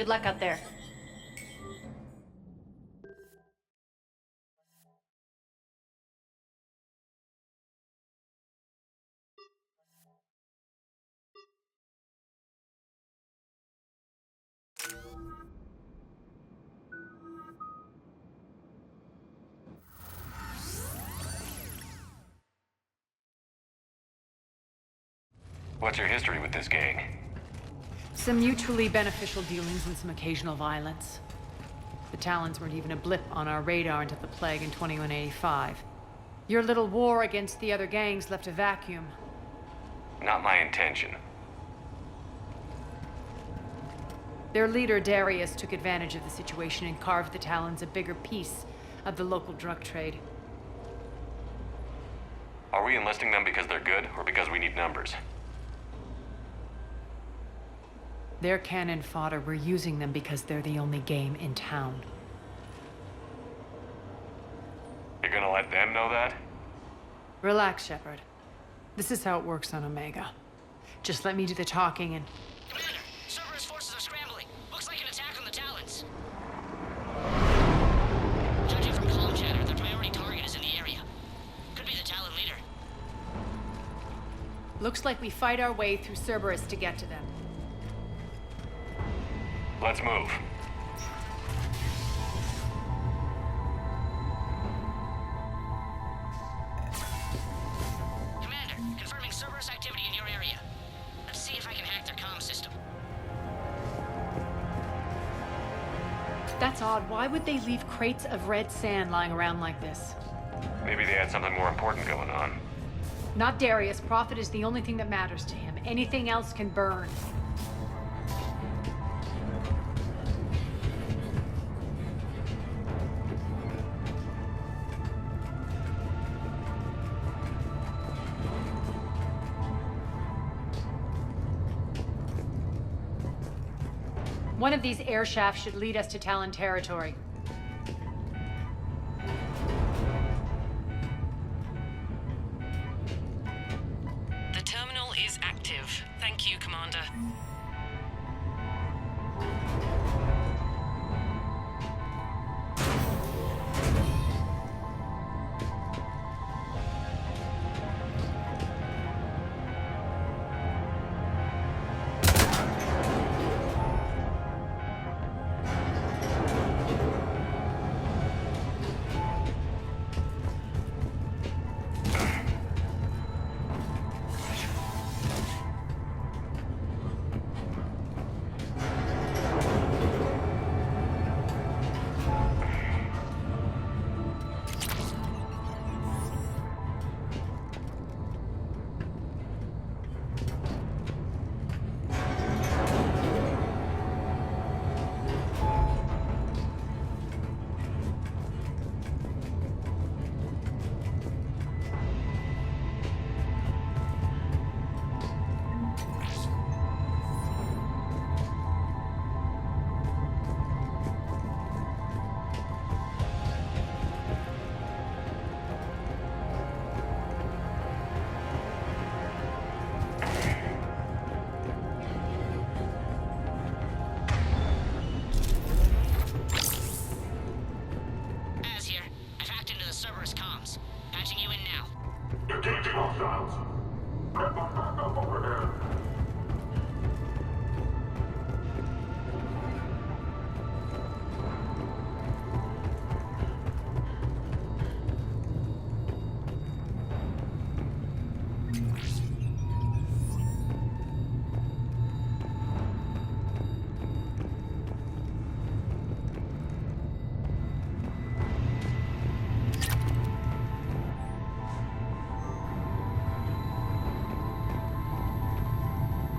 Good luck out there. What's your history with this gang? Some mutually beneficial dealings and some occasional violence. The Talons weren't even a blip on our radar until the Plague in 2185. Your little war against the other gangs left a vacuum. Not my intention. Their leader, Darius, took advantage of the situation and carved the Talons a bigger piece of the local drug trade. Are we enlisting them because they're good, or because we need numbers? They're cannon fodder. We're using them because they're the only game in town. You're gonna let them know that? Relax, Shepard. This is how it works on Omega. Just let me do the talking and... Commander, Cerberus forces are scrambling. Looks like an attack on the Talons. Judging from comm chatter, their priority target is in the area. Could be the Talon leader. Looks like we fight our way through Cerberus to get to them. Let's move. Commander, confirming Cerberus activity in your area. Let's see if I can hack their comm system. That's odd. Why would they leave crates of red sand lying around like this? Maybe they had something more important going on. Not Darius. Profit is the only thing that matters to him. Anything else can burn. One of these air shafts should lead us to Talon territory. The terminal is active. Thank you, Commander. Az here. I've hacked into the Cerberus comms. Patching you in now. Engaging hostiles. Get my backup over here.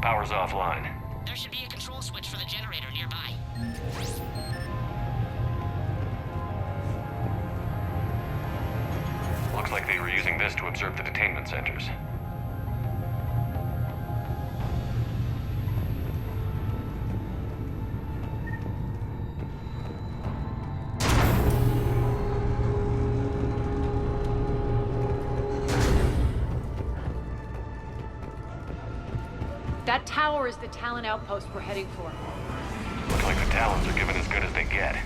Power's offline. There should be a control switch for the generator nearby. Looks like they were using this to observe the detainment centers. That tower is the Talon outpost we're heading for. Looks like the Talons are given as good as they get.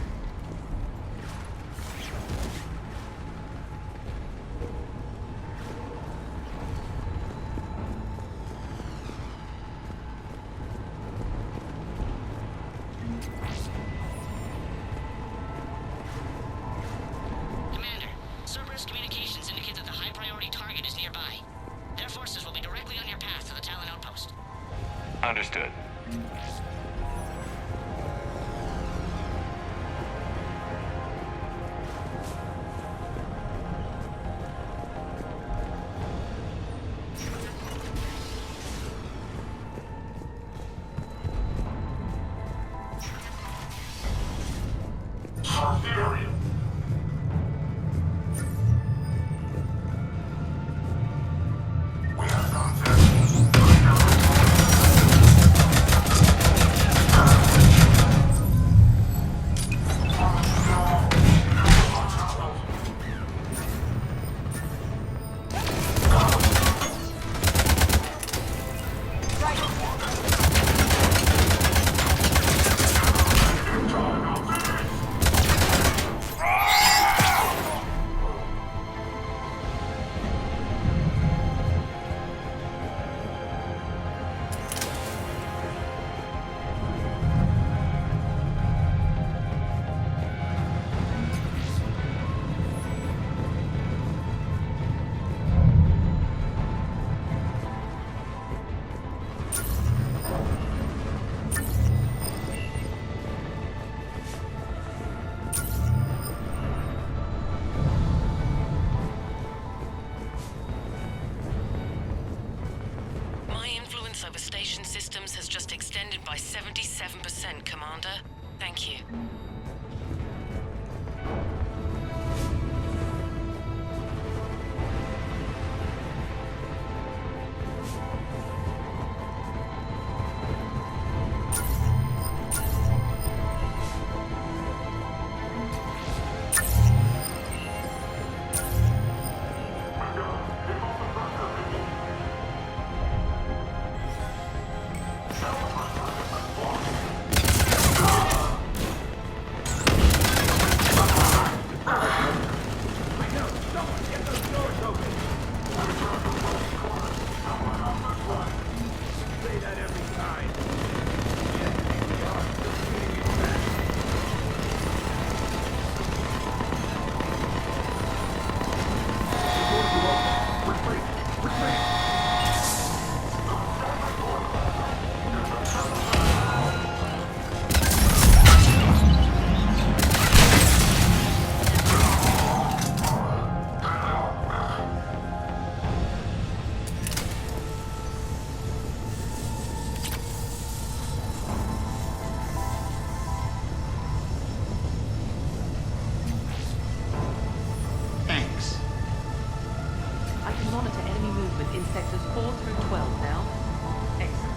Commander, Cerberus communications indicate that the high-priority target is nearby. Their forces will be directly on your path to the Talon outpost. Understood. Search the area. We have contact. My influence over station systems has just extended by 77%, Commander. Thank you. Thanks. I can monitor enemy movement in sectors 4 through 12 now. Excellent.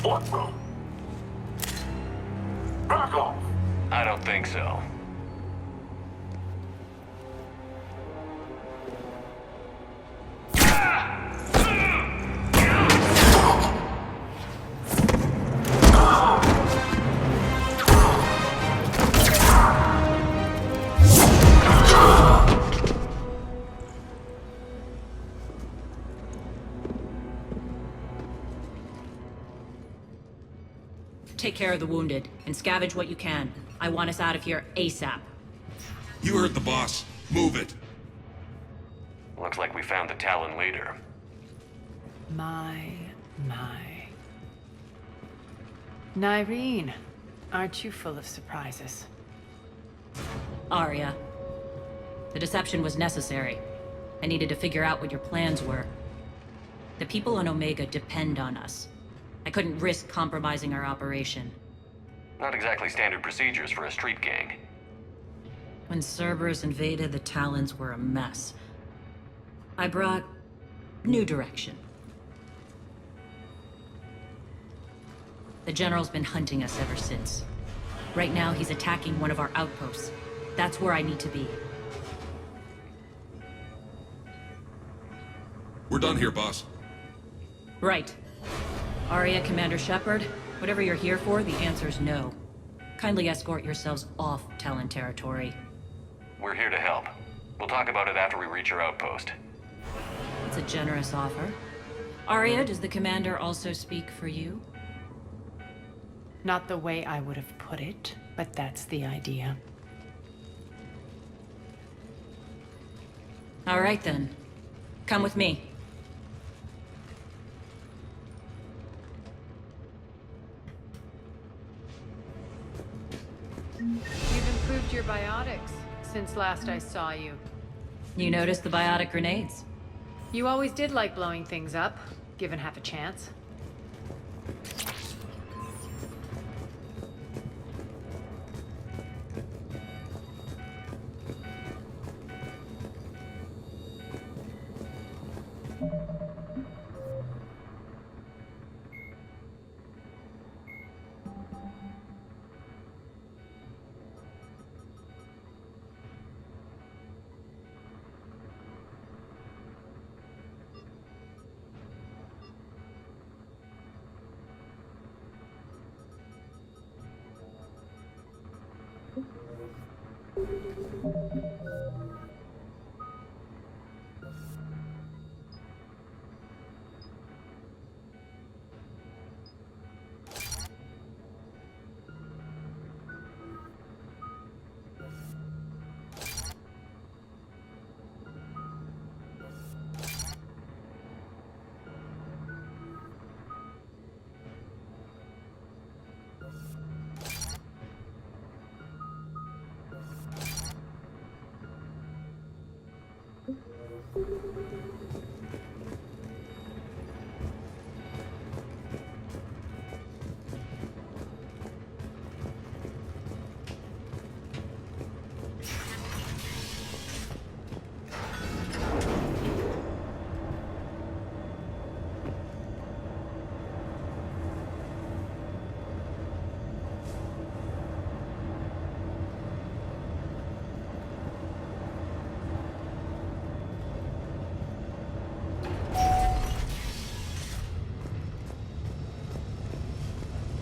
What the? Back off! I don't think so. Take care of the wounded, and scavenge what you can. I want us out of here ASAP. You heard the boss. Move it. Looks like we found the Talon leader. My. Nyreen, aren't you full of surprises? Arya. The deception was necessary. I needed to figure out what your plans were. The people on Omega depend on us. I couldn't risk compromising our operation. Not exactly standard procedures for a street gang. When Cerberus invaded, the Talons were a mess. I brought new direction. The General's been hunting us ever since. Right now, he's attacking one of our outposts. That's where I need to be. We're done here, boss. Right. Arya, Commander Shepard, whatever you're here for, the answer's no. Kindly escort yourselves off Talon territory. We're here to help. We'll talk about it after we reach your outpost. It's a generous offer. Arya, does the Commander also speak for you? Not the way I would have put it, but that's the idea. All right then. Come with me. You've improved your biotics since last I saw you. You noticed the biotic grenades? You always did like blowing things up, given half a chance.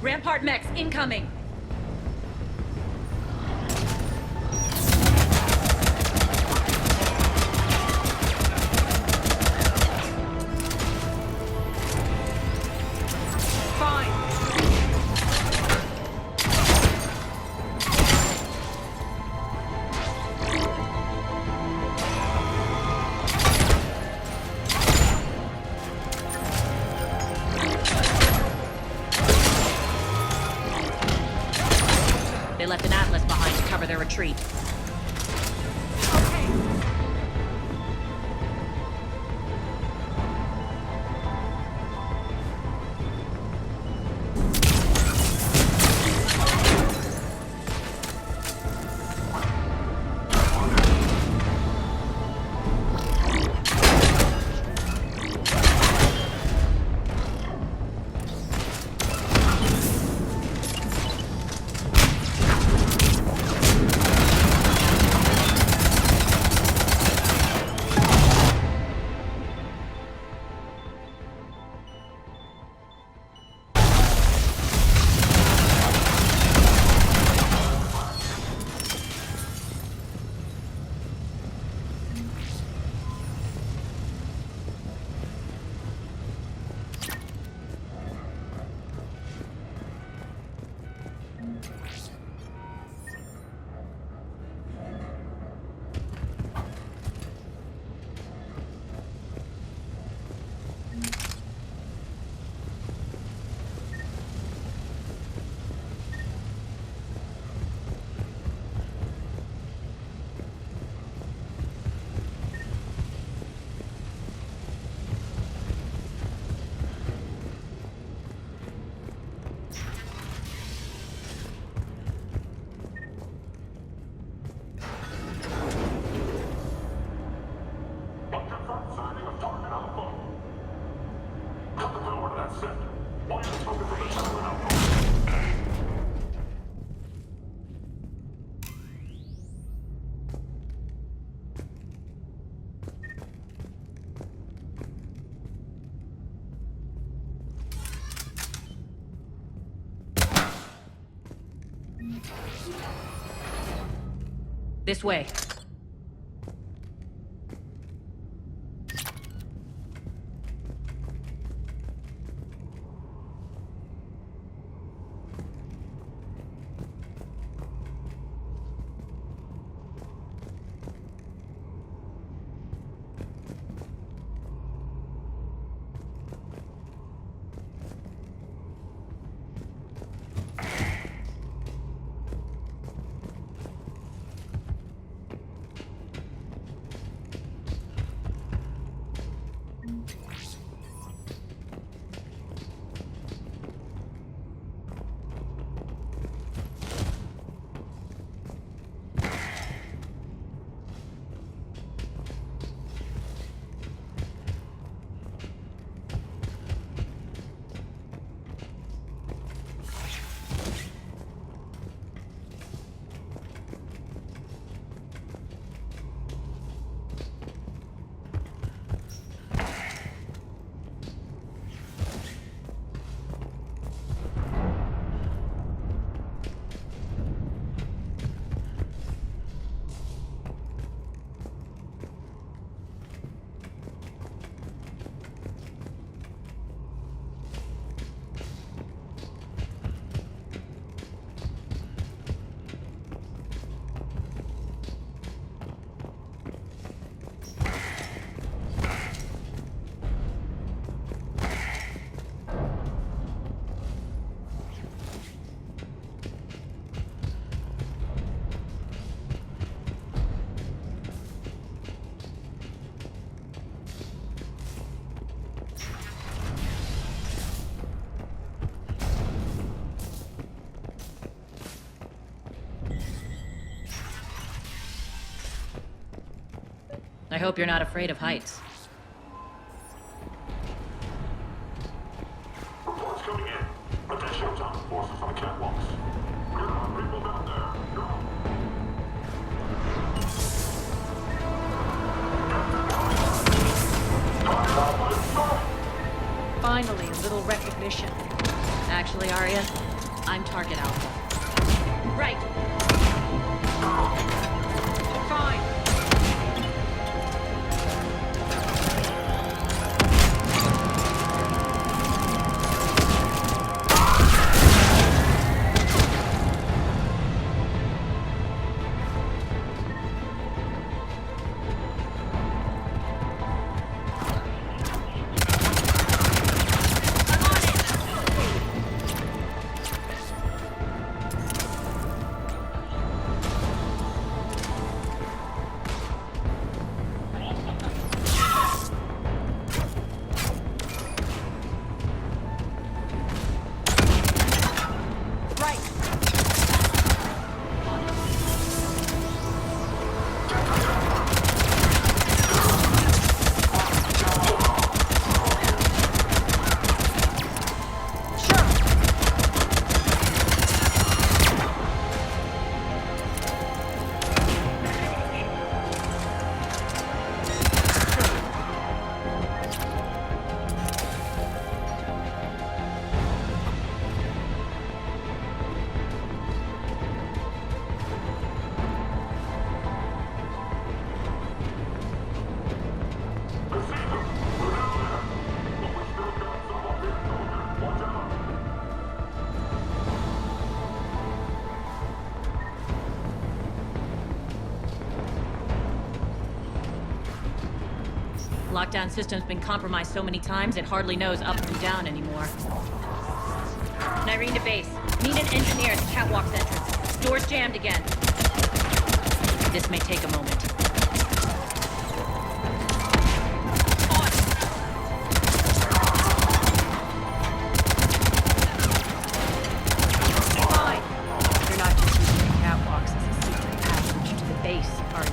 Rampart mechs incoming! They left an Atlas behind to cover their retreat. This way. I hope you're not afraid of heights. Reports coming in. Additional task forces on the catwalks. There are people down there. Go. Finally, a little recognition. Actually, Arya, I'm target alpha. Right. Fine. Lockdown system's been compromised so many times it hardly knows up from down anymore. Nyreen to base. Need an engineer at the catwalk's entrance. Door's jammed again. This may take a moment. Fine. You're not just using the catwalks as a secret passage to the base, are you?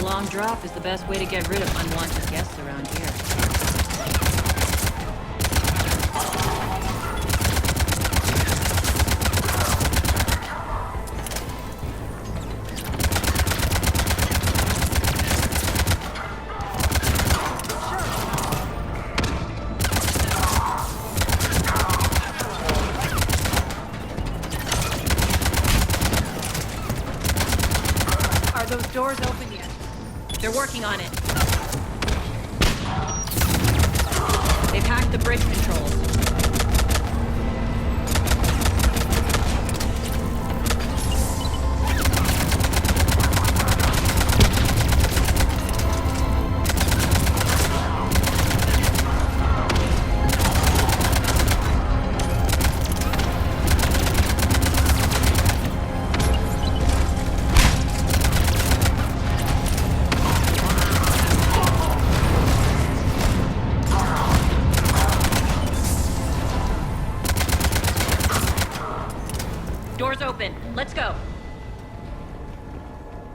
A long drop is the best way to get rid of unwanted guests around here. those doors open yet? They're working on it. They've hacked the bridge controls. Doors open. Let's go.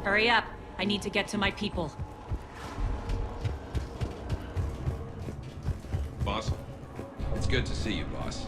Hurry up. I need to get to my people. Boss, it's good to see you, boss.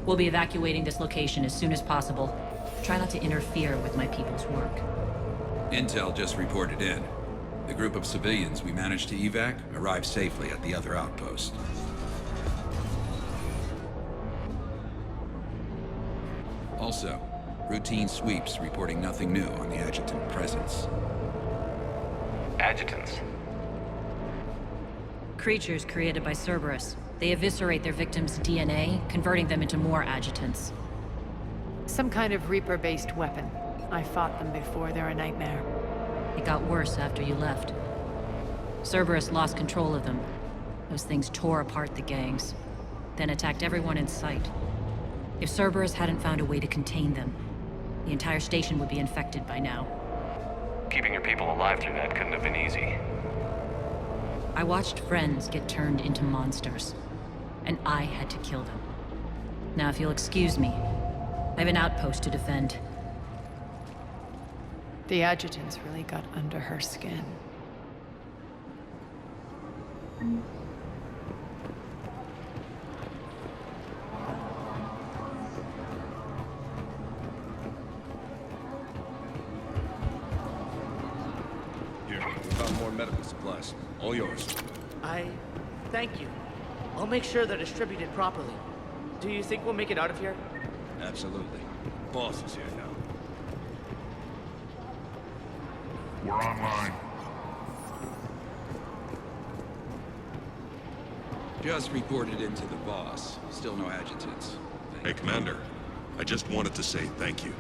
We'll be evacuating this location as soon as possible. Try not to interfere with my people's work. Intel just reported in. The group of civilians we managed to evac arrived safely at the other outpost. Also, routine sweeps reporting nothing new on the adjutant presence. Adjutants. Creatures created by Cerberus. They eviscerate their victims' DNA, converting them into more adjutants. Some kind of Reaper-based weapon. I fought them before, they're a nightmare. It got worse after you left. Cerberus lost control of them. Those things tore apart the gangs, then attacked everyone in sight. If Cerberus hadn't found a way to contain them, the entire station would be infected by now. Keeping your people alive through that couldn't have been easy. I watched friends get turned into monsters, and I had to kill them. Now, if you'll excuse me, I have an outpost to defend. The adjutants really got under her skin. Here, we found more medical supplies. All yours. Thank you. I'll make sure they're distributed properly. Do you think we'll make it out of here? Absolutely. Boss is here now. We're online. Just reported into the boss. Still no adjutants. Hey, Commander. I just wanted to say thank you.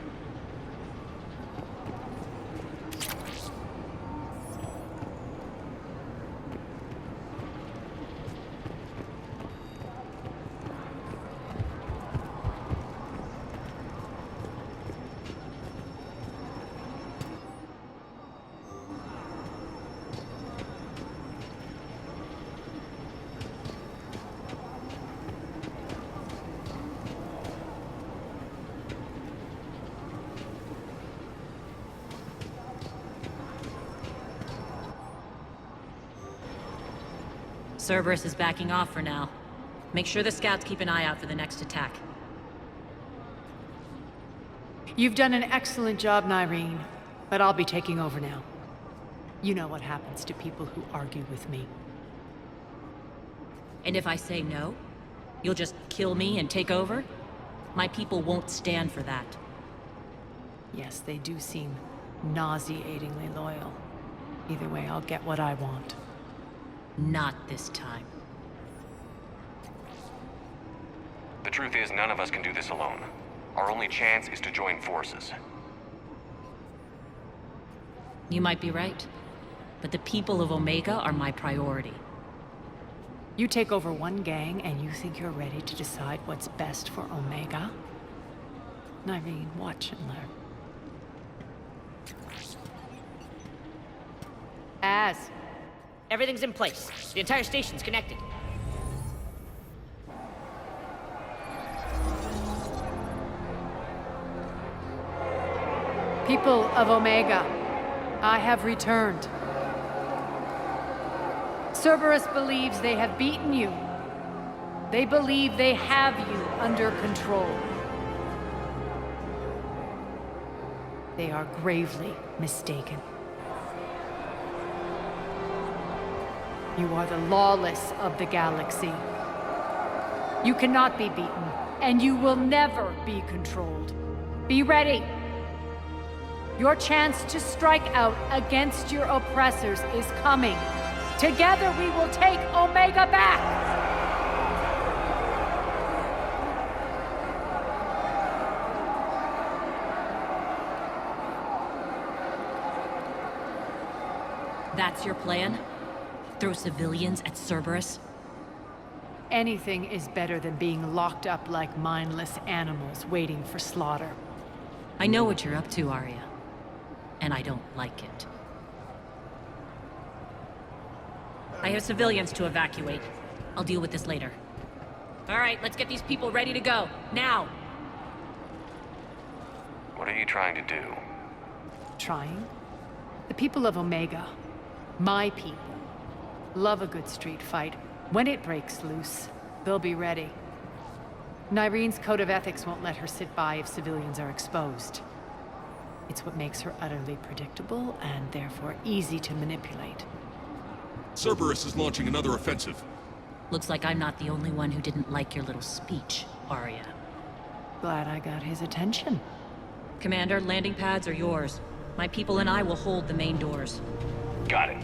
Cerberus is backing off for now. Make sure the scouts keep an eye out for the next attack. You've done an excellent job, Nyreen, but I'll be taking over now. You know what happens to people who argue with me. And if I say no, you'll just kill me and take over? My people won't stand for that. Yes, they do seem nauseatingly loyal. Either way, I'll get what I want. Not this time. The truth is, none of us can do this alone. Our only chance is to join forces. You might be right, but the people of Omega are my priority. You take over one gang and you think you're ready to decide what's best for Omega? Nyreen, watch and learn. Everything's in place. The entire station's connected. People of Omega, I have returned. Cerberus believes they have beaten you. They believe they have you under control. They are gravely mistaken. You are the lawless of the galaxy. You cannot be beaten, and you will never be controlled. Be ready. Your chance to strike out against your oppressors is coming. Together we will take Omega back! That's your plan? Throw civilians at Cerberus? Anything is better than being locked up like mindless animals waiting for slaughter. I know what you're up to, Arya. And I don't like it. I have civilians to evacuate. I'll deal with this later. All right, let's get these people ready to go. Now! What are you trying to do? Trying? The people of Omega, my people, love a good street fight. When it breaks loose, they'll be ready. Nyrene's code of ethics won't let her sit by if civilians are exposed. It's what makes her utterly predictable and therefore easy to manipulate. Cerberus is launching another offensive. Looks like I'm not the only one who didn't like your little speech, Arya. Glad I got his attention. Commander, landing pads are yours. My people and I will hold the main doors. Got it.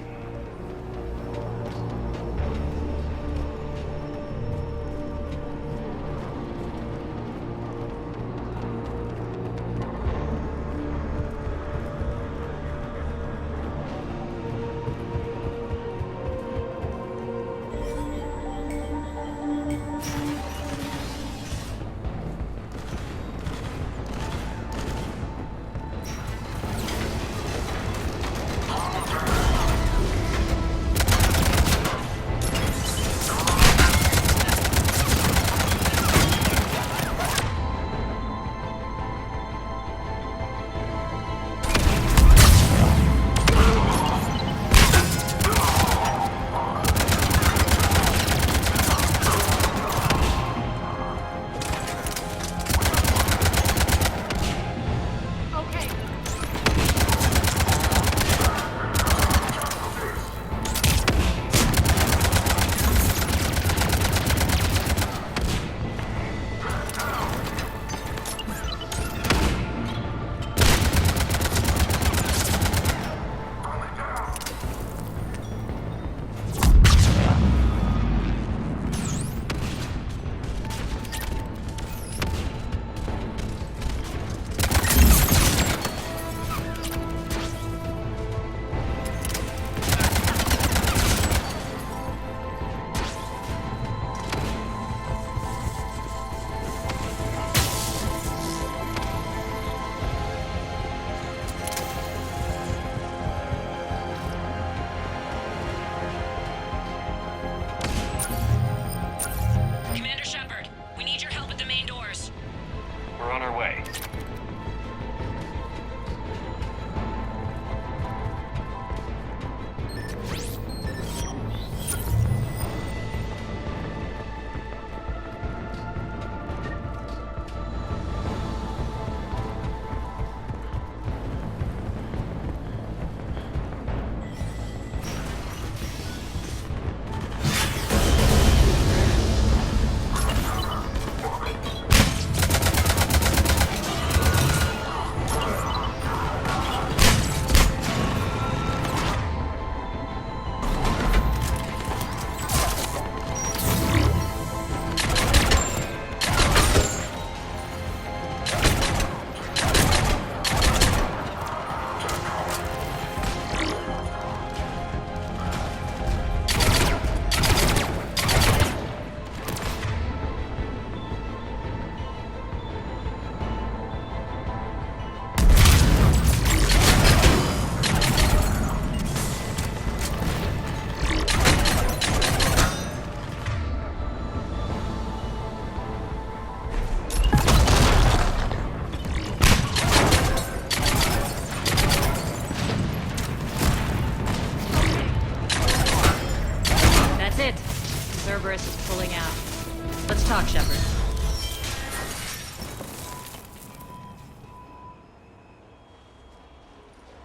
talk, Shepard.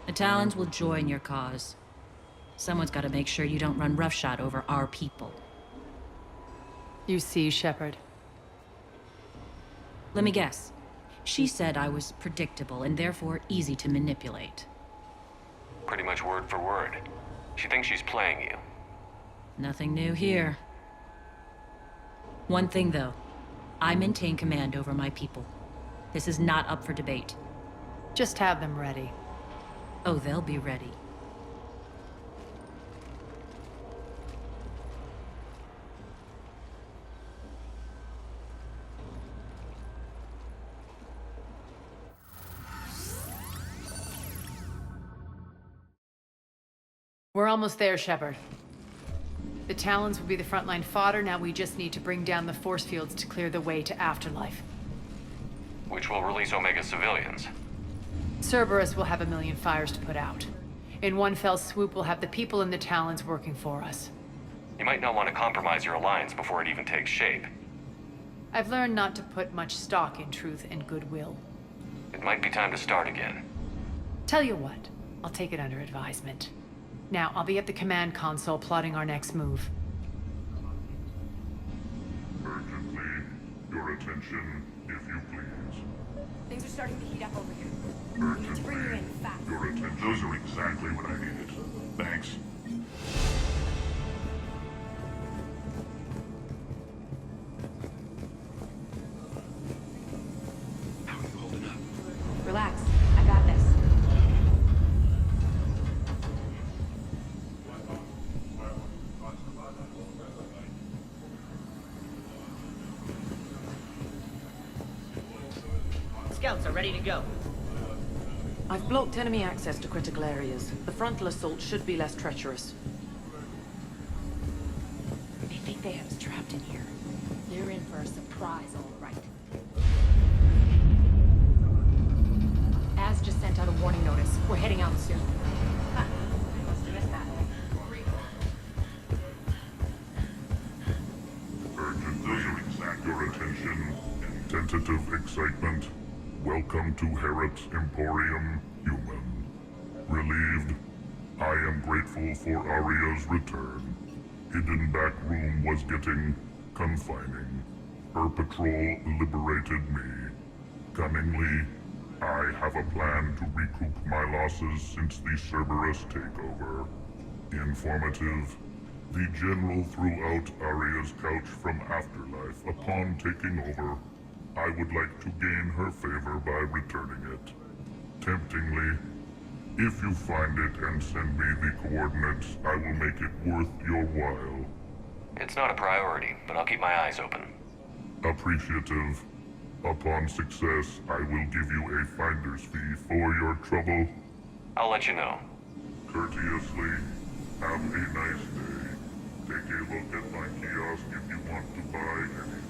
The Talons will join your cause. Someone's got to make sure you don't run roughshod over our people. You see, Shepard. Let me guess. She said I was predictable and therefore easy to manipulate. Pretty much word for word. She thinks she's playing you. Nothing new here. One thing, though. I maintain command over my people. This is not up for debate. Just have them ready. Oh, they'll be ready. We're almost there, Shepard. The Talons will be the frontline fodder, now we just need to bring down the force fields to clear the way to Afterlife. Which will release Omega civilians. Cerberus will have 1,000,000 fires to put out. In one fell swoop, we'll have the people in the Talons working for us. You might not want to compromise your alliance before it even takes shape. I've learned not to put much stock in truth and goodwill. It might be time to start again. Tell you what, I'll take it under advisement. Now, I'll be at the command console plotting our next move. Urgently, your attention, if you please. Things are starting to heat up over here. We need to bring you in fast. Your attention. Those are exactly what I needed. Thanks. How are you holding up? Relax. I got this. Scouts are ready to go. I've blocked enemy access to critical areas. The frontal assault should be less treacherous. They think they have us trapped in here. They're in for a surprise, all right. Az just sent out a warning notice. We're heading out soon. Ha! Must have missed that. Urgent. Those are exact. Your attention. In tentative excitement. Welcome to Harrot's Emporium, human. Relieved. I am grateful for Aria's return. Hidden back room was getting confining. Her patrol liberated me. Cunningly, I have a plan to recoup my losses since the Cerberus takeover. Informative. The General threw out Aria's couch from Afterlife upon taking over. I would like to gain her favor by returning it. Temptingly, if you find it and send me the coordinates, I will make it worth your while. It's not a priority, but I'll keep my eyes open. Appreciative. Upon success, I will give you a finder's fee for your trouble. I'll let you know. Courteously, have a nice day. Take a look at my kiosk if you want to buy anything.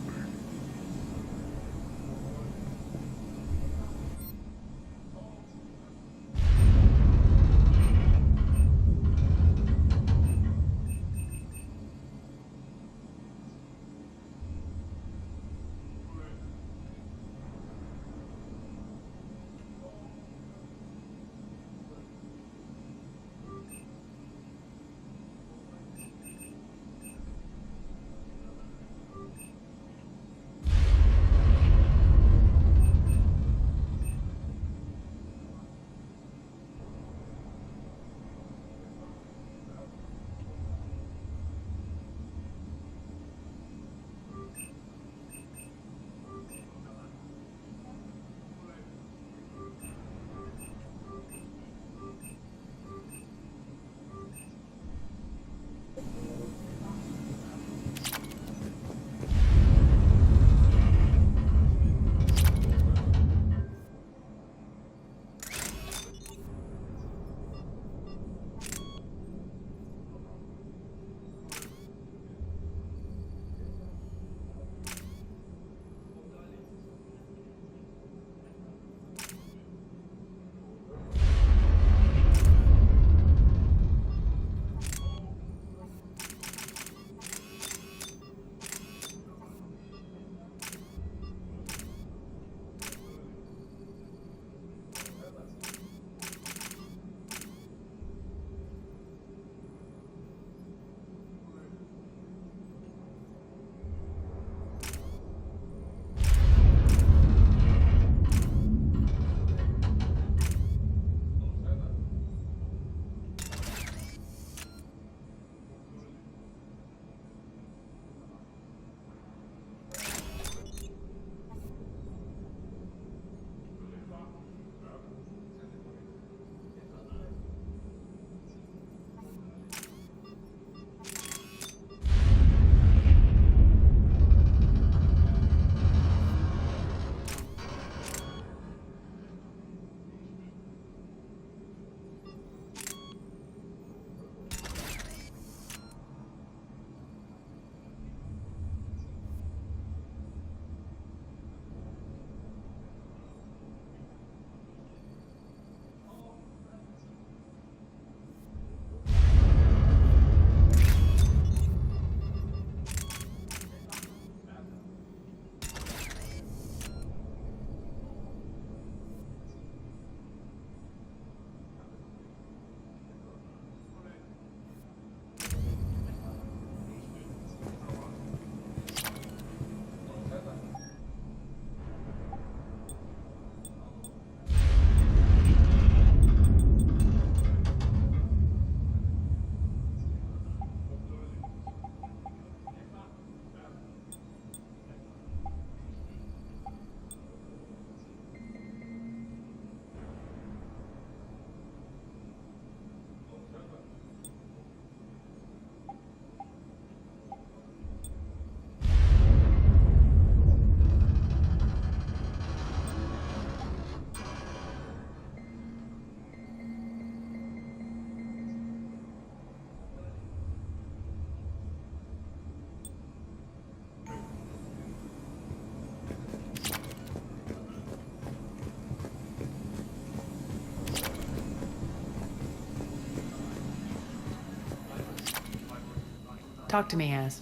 Talk to me, Az.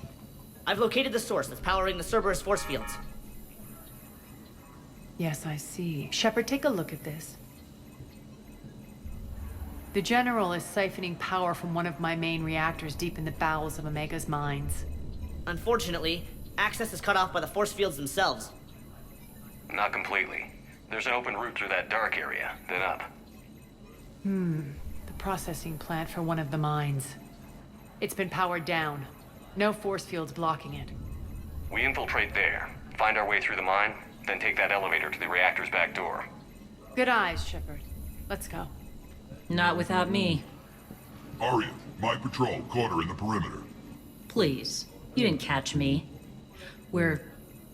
I've located the source that's powering the Cerberus force fields. Yes, I see. Shepard, take a look at this. The General is siphoning power from one of my main reactors deep in the bowels of Omega's mines. Unfortunately, access is cut off by the force fields themselves. Not completely. There's an open route through that dark area, then up. The processing plant for one of the mines. It's been powered down. No force fields blocking it. We infiltrate there, find our way through the mine, then take that elevator to the reactor's back door. Good eyes, Shepard. Let's go. Not without me. Arya, my patrol caught her in the perimeter. Please. You didn't catch me. We're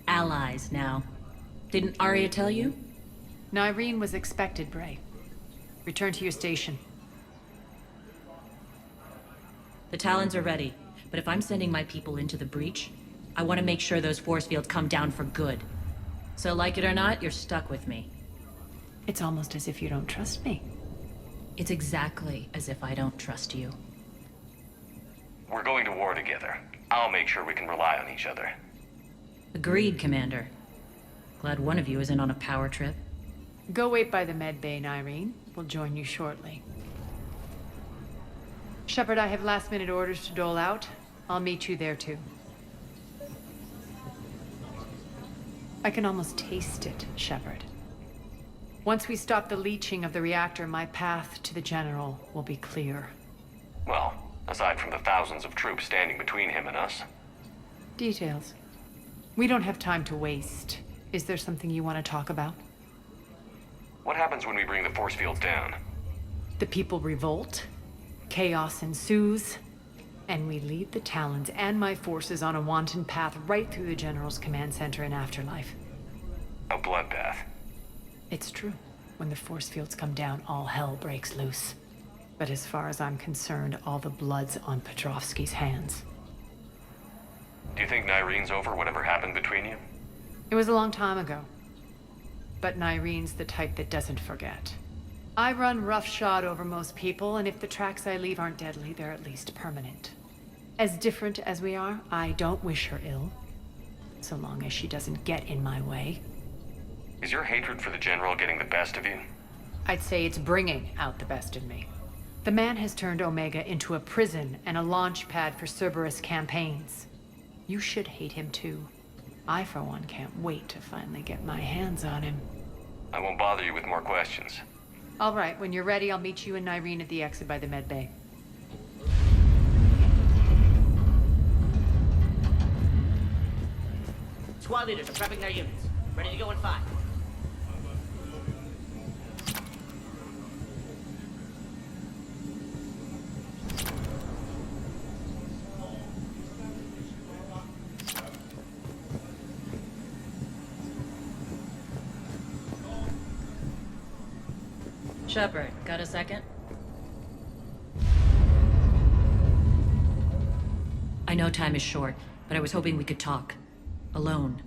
allies now. Didn't Arya tell you? Nyreen was expected, Bray. Return to your station. The Talons are ready, but if I'm sending my people into the breach, I want to make sure those force fields come down for good. So like it or not, you're stuck with me. It's almost as if you don't trust me. It's exactly as if I don't trust you. We're going to war together. I'll make sure we can rely on each other. Agreed, Commander. Glad one of you isn't on a power trip. Go wait by the med bay, Nyreen. We'll join you shortly. Shepard, I have last-minute orders to dole out. I'll meet you there, too. I can almost taste it, Shepard. Once we stop the leaching of the reactor, my path to the General will be clear. Well, aside from the thousands of troops standing between him and us. Details. We don't have time to waste. Is there something you want to talk about? What happens when we bring the force fields down? The people revolt, chaos ensues, and we lead the Talons and my forces on a wanton path right through the General's command center and afterlife. A bloodbath. It's true. When the force fields come down, all hell breaks loose. But as far as I'm concerned, all the blood's on Petrovsky's hands. Do you think Nyreen's over whatever happened between you? It was a long time ago. But Nyreen's the type that doesn't forget. I run roughshod over most people, and if the tracks I leave aren't deadly, they're at least permanent. As different as we are, I don't wish her ill. So long as she doesn't get in my way. Is your hatred for the General getting the best of you? I'd say it's bringing out the best in me. The man has turned Omega into a prison and a launch pad for Cerberus campaigns. You should hate him too. I, for one, can't wait to finally get my hands on him. I won't bother you with more questions. All right, when you're ready, I'll meet you and Nyreen at the exit by the med bay. Squad leaders are prepping their units. Ready to go in 5. Shepard, got a second? I know time is short, but I was hoping we could talk. Alone.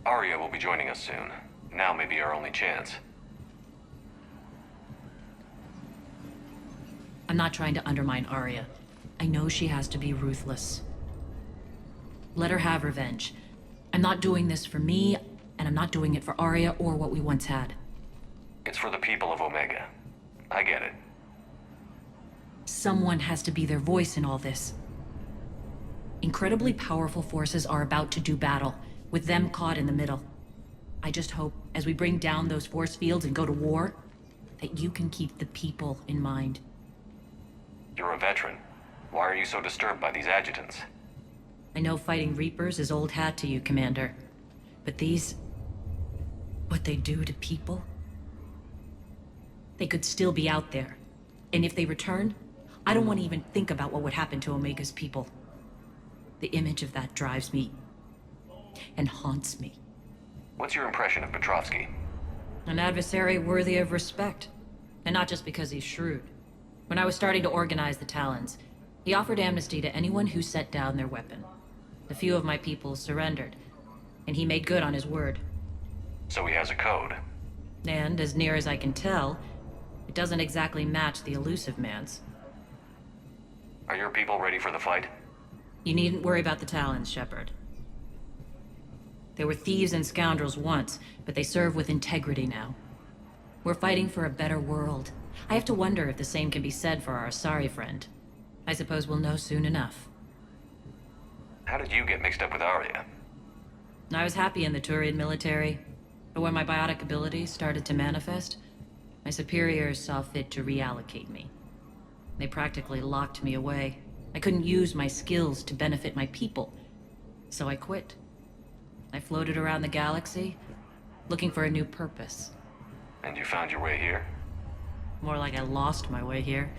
Arya will be joining us soon. Now may be our only chance. I'm not trying to undermine Arya. I know she has to be ruthless. Let her have revenge. I'm not doing this for me, and I'm not doing it for Arya or what we once had. It's for the people of Omega. I get it. Someone has to be their voice in all this. Incredibly powerful forces are about to do battle, with them caught in the middle. I just hope, as we bring down those force fields and go to war, that you can keep the people in mind. You're a veteran. Why are you so disturbed by these adjutants? I know fighting Reapers is old hat to you, Commander. But these... what they do to people... they could still be out there. And if they return, I don't want to even think about what would happen to Omega's people. The image of that drives me and haunts me. What's your impression of Petrovsky? An adversary worthy of respect. And not just because he's shrewd. When I was starting to organize the Talons, he offered amnesty to anyone who set down their weapon. A few of my people surrendered, and he made good on his word. So he has a code. And, as near as I can tell, it doesn't exactly match the Elusive Man's. Are your people ready for the fight? You needn't worry about the Talons, Shepard. They were thieves and scoundrels once, but they serve with integrity now. We're fighting for a better world. I have to wonder if the same can be said for our Asari friend. I suppose we'll know soon enough. How did you get mixed up with Arya? I was happy in the Turian military, but when my biotic abilities started to manifest, my superiors saw fit to reallocate me. They practically locked me away. I couldn't use my skills to benefit my people, so I quit. I floated around the galaxy, looking for a new purpose. And you found your way here? More like I lost my way here.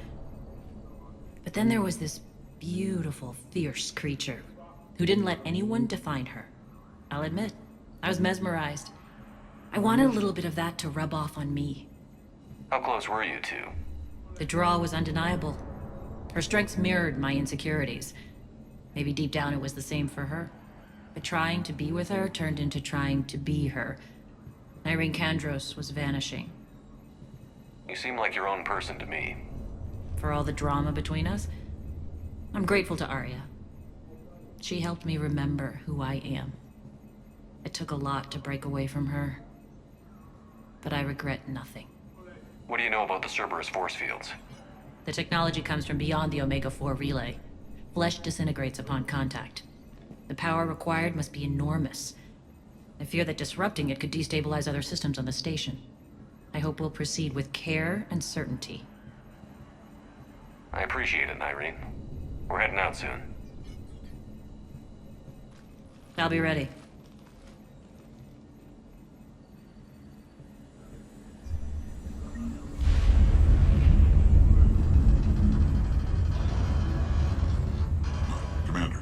But then there was this beautiful, fierce creature who didn't let anyone define her. I'll admit, I was mesmerized. I wanted a little bit of that to rub off on me. How close were you two? The draw was undeniable. Her strengths mirrored my insecurities. Maybe deep down it was the same for her. But trying to be with her turned into trying to be her. Irene Kandros was vanishing. You seem like your own person to me. For all the drama between us, I'm grateful to Arya. She helped me remember who I am. It took a lot to break away from her, but I regret nothing. What do you know about the Cerberus force fields? The technology comes from beyond the Omega-4 relay. Flesh disintegrates upon contact. The power required must be enormous. I fear that disrupting it could destabilize other systems on the station. I hope we'll proceed with care and certainty. I appreciate it, Irene. We're heading out soon. I'll be ready. Commander.